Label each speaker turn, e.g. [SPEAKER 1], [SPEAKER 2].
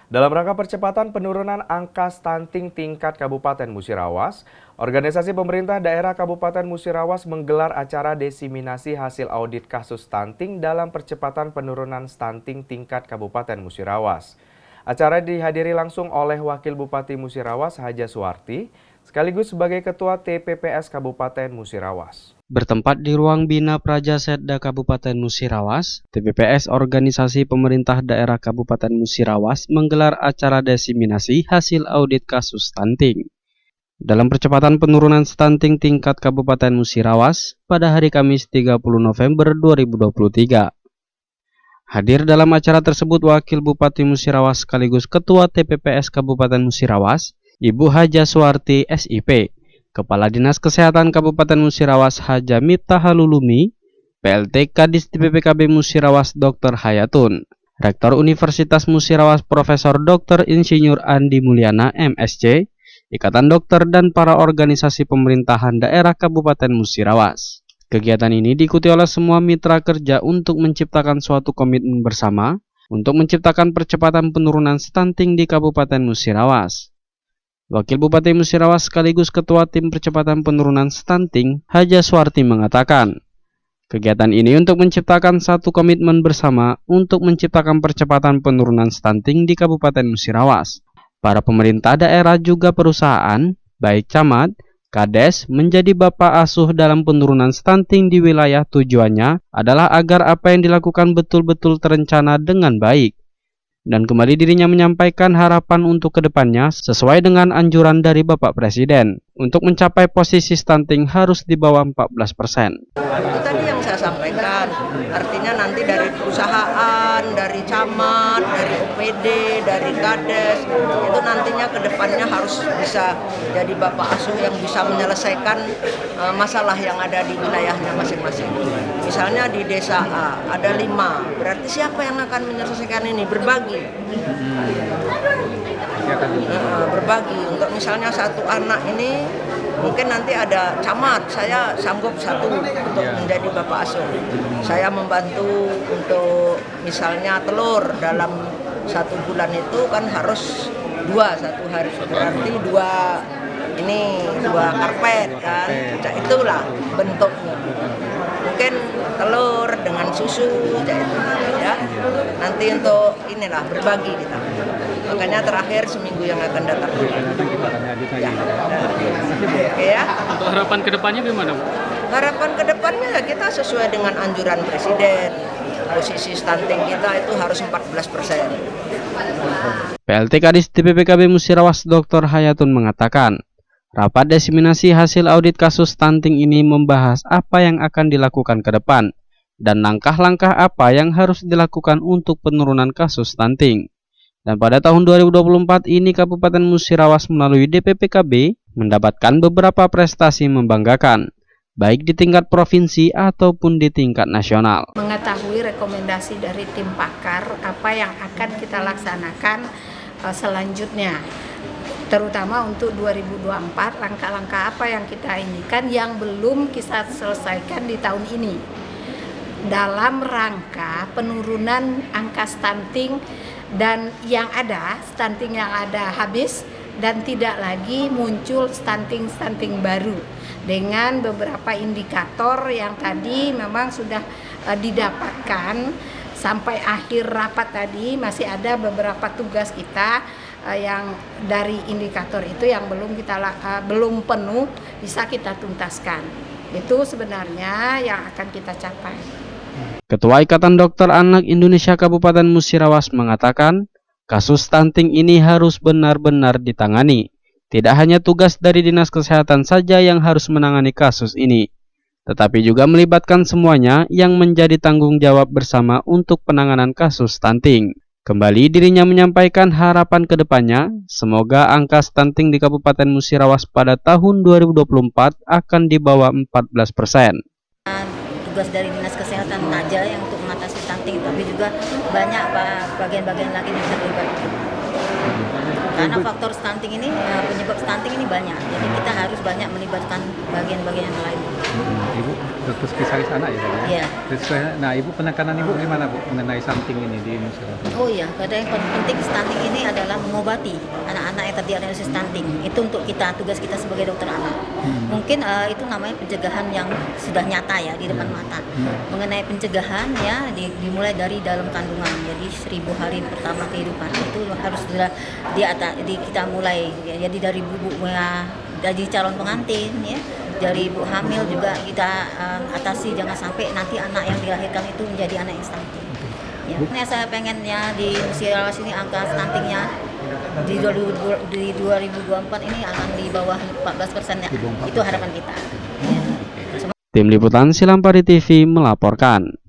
[SPEAKER 1] Dalam rangka percepatan penurunan angka stunting tingkat Kabupaten Musirawas, organisasi pemerintah daerah Kabupaten Musirawas menggelar acara desiminasi hasil audit kasus stunting dalam percepatan penurunan stunting tingkat Kabupaten Musirawas. Acara dihadiri langsung oleh Wakil Bupati Musirawas Haja Suwarti, sekaligus sebagai Ketua TPPS Kabupaten Musirawas.
[SPEAKER 2] Bertempat di ruang Bina Praja Setda Kabupaten Musirawas, TPPS Organisasi Pemerintah Daerah Kabupaten Musirawas menggelar acara desiminasi hasil audit kasus stunting. Dalam percepatan penurunan stunting tingkat Kabupaten Musirawas pada hari Kamis 30 November 2023. Hadir dalam acara tersebut Wakil Bupati Musirawas sekaligus Ketua TPPS Kabupaten Musirawas, Ibu Haja Suwarti SIP, Kepala Dinas Kesehatan Kabupaten Musirawas Haja Mita Halulumi, PLT Kadis DPPKB Musirawas Dr. Hayatun, Rektor Universitas Musirawas Profesor Dr. Insinyur Andi Mulyana MSc, Ikatan Dokter dan para organisasi pemerintahan daerah Kabupaten Musirawas. Kegiatan ini diikuti oleh semua mitra kerja untuk menciptakan suatu komitmen bersama untuk menciptakan percepatan penurunan stunting di Kabupaten Musirawas. Wakil Bupati Musirawas sekaligus Ketua Tim Percepatan Penurunan Stunting, Haja Suwarti mengatakan, kegiatan ini untuk menciptakan satu komitmen bersama untuk menciptakan percepatan penurunan stunting di Kabupaten Musirawas. Para pemerintah daerah juga perusahaan, baik camat, kades, menjadi bapak asuh dalam penurunan stunting di wilayah. Tujuannya adalah agar apa yang dilakukan betul-betul terencana dengan baik. Dan kembali dirinya menyampaikan harapan untuk kedepannya sesuai dengan anjuran dari Bapak Presiden. Untuk mencapai posisi stunting harus di bawah 14%.
[SPEAKER 3] Itu tadi yang saya sampaikan, artinya nanti dari perusahaan, dari camat, dari OPD, dari kades, itu nantinya kedepannya harus bisa jadi bapak asuh yang bisa menyelesaikan masalah yang ada di wilayahnya masing-masing. Misalnya di desa A ada 5, berarti siapa yang akan menyelesaikan ini? Berbagi. Berbagi untuk misalnya satu anak ini mungkin nanti ada camat, saya sanggup satu untuk menjadi bapak asuh. Saya membantu untuk misalnya telur dalam 1 bulan itu kan harus 2 satu hari, berarti 2 karpet kan, itulah bentuknya. Mungkin telur dengan susu, ya. Nanti untuk inilah berbagi kita. Makanya terakhir seminggu yang akan datang. Ya. Oke ya.
[SPEAKER 4] Untuk harapan kedepannya gimana, Bu?
[SPEAKER 3] Harapan kedepannya ya kita sesuai dengan anjuran Presiden. Posisi stunting kita itu harus 14%.
[SPEAKER 2] PLT Kadis DPPKB Musirawas Dr. Hayatun mengatakan, rapat desiminasi hasil audit kasus stunting ini membahas apa yang akan dilakukan ke depan dan langkah-langkah apa yang harus dilakukan untuk penurunan kasus stunting. Dan pada tahun 2024 ini Kabupaten Musirawas melalui DPPKB mendapatkan beberapa prestasi membanggakan, baik di tingkat provinsi ataupun di tingkat nasional.
[SPEAKER 5] Mengetahui rekomendasi dari tim pakar apa yang akan kita laksanakan selanjutnya. Terutama untuk 2024, langkah-langkah apa yang kita inginkan yang belum kita selesaikan di tahun ini dalam rangka penurunan angka stunting, dan yang ada stunting yang ada habis dan tidak lagi muncul stunting baru dengan beberapa indikator yang tadi memang sudah didapatkan. Sampai akhir rapat tadi masih ada beberapa tugas kita yang dari indikator itu yang belum penuh bisa kita tuntaskan. Itu sebenarnya yang akan kita capai.
[SPEAKER 2] Ketua Ikatan Dokter Anak Indonesia Kabupaten Musirawas mengatakan, kasus stunting ini harus benar-benar ditangani. Tidak hanya tugas dari Dinas Kesehatan saja yang harus menangani kasus ini, tetapi juga melibatkan semuanya yang menjadi tanggung jawab bersama untuk penanganan kasus stunting. Kembali dirinya menyampaikan harapan ke depannya, semoga angka stunting di Kabupaten Musirawas pada tahun 2024 akan di bawah 14%.
[SPEAKER 6] Tugas dari Dinas Kesehatan aja yang untuk mengatasi stunting, tapi juga banyak bagian-bagian lagi yang terlibat. Karena faktor stunting ini, penyebab stunting ini banyak, jadi kita harus banyak melibatkan bagian-bagian yang lain.
[SPEAKER 4] Ibu dokter spesialis anak ya tadi?
[SPEAKER 6] Iya.
[SPEAKER 4] Nah, Ibu penekanan Ibu gimana Bu mengenai stunting ini di Musirawas?
[SPEAKER 6] Oh iya, ada yang penting stunting ini ada mengobati anak-anak yang terdiagnosis stunting. Itu untuk kita, tugas kita sebagai dokter anak. Mungkin itu namanya pencegahan yang sudah nyata ya di depan mata. Mengenai pencegahan ya dimulai dari dalam kandungan. Jadi 1000 hari pertama kehidupan itu harus sudah kita mulai ya. Jadi dari bubuk ya, dari calon pengantin ya, dari ibu hamil juga kita atasi, jangan sampai nanti anak yang dilahirkan itu menjadi anak yang stunting. Ya. Saya pengennya di Musirawas ini angka stuntingnya di 2024 ini akan di bawah 14% ya. Itu harapan kita. Ya.
[SPEAKER 2] Tim Liputan Silampari TV melaporkan.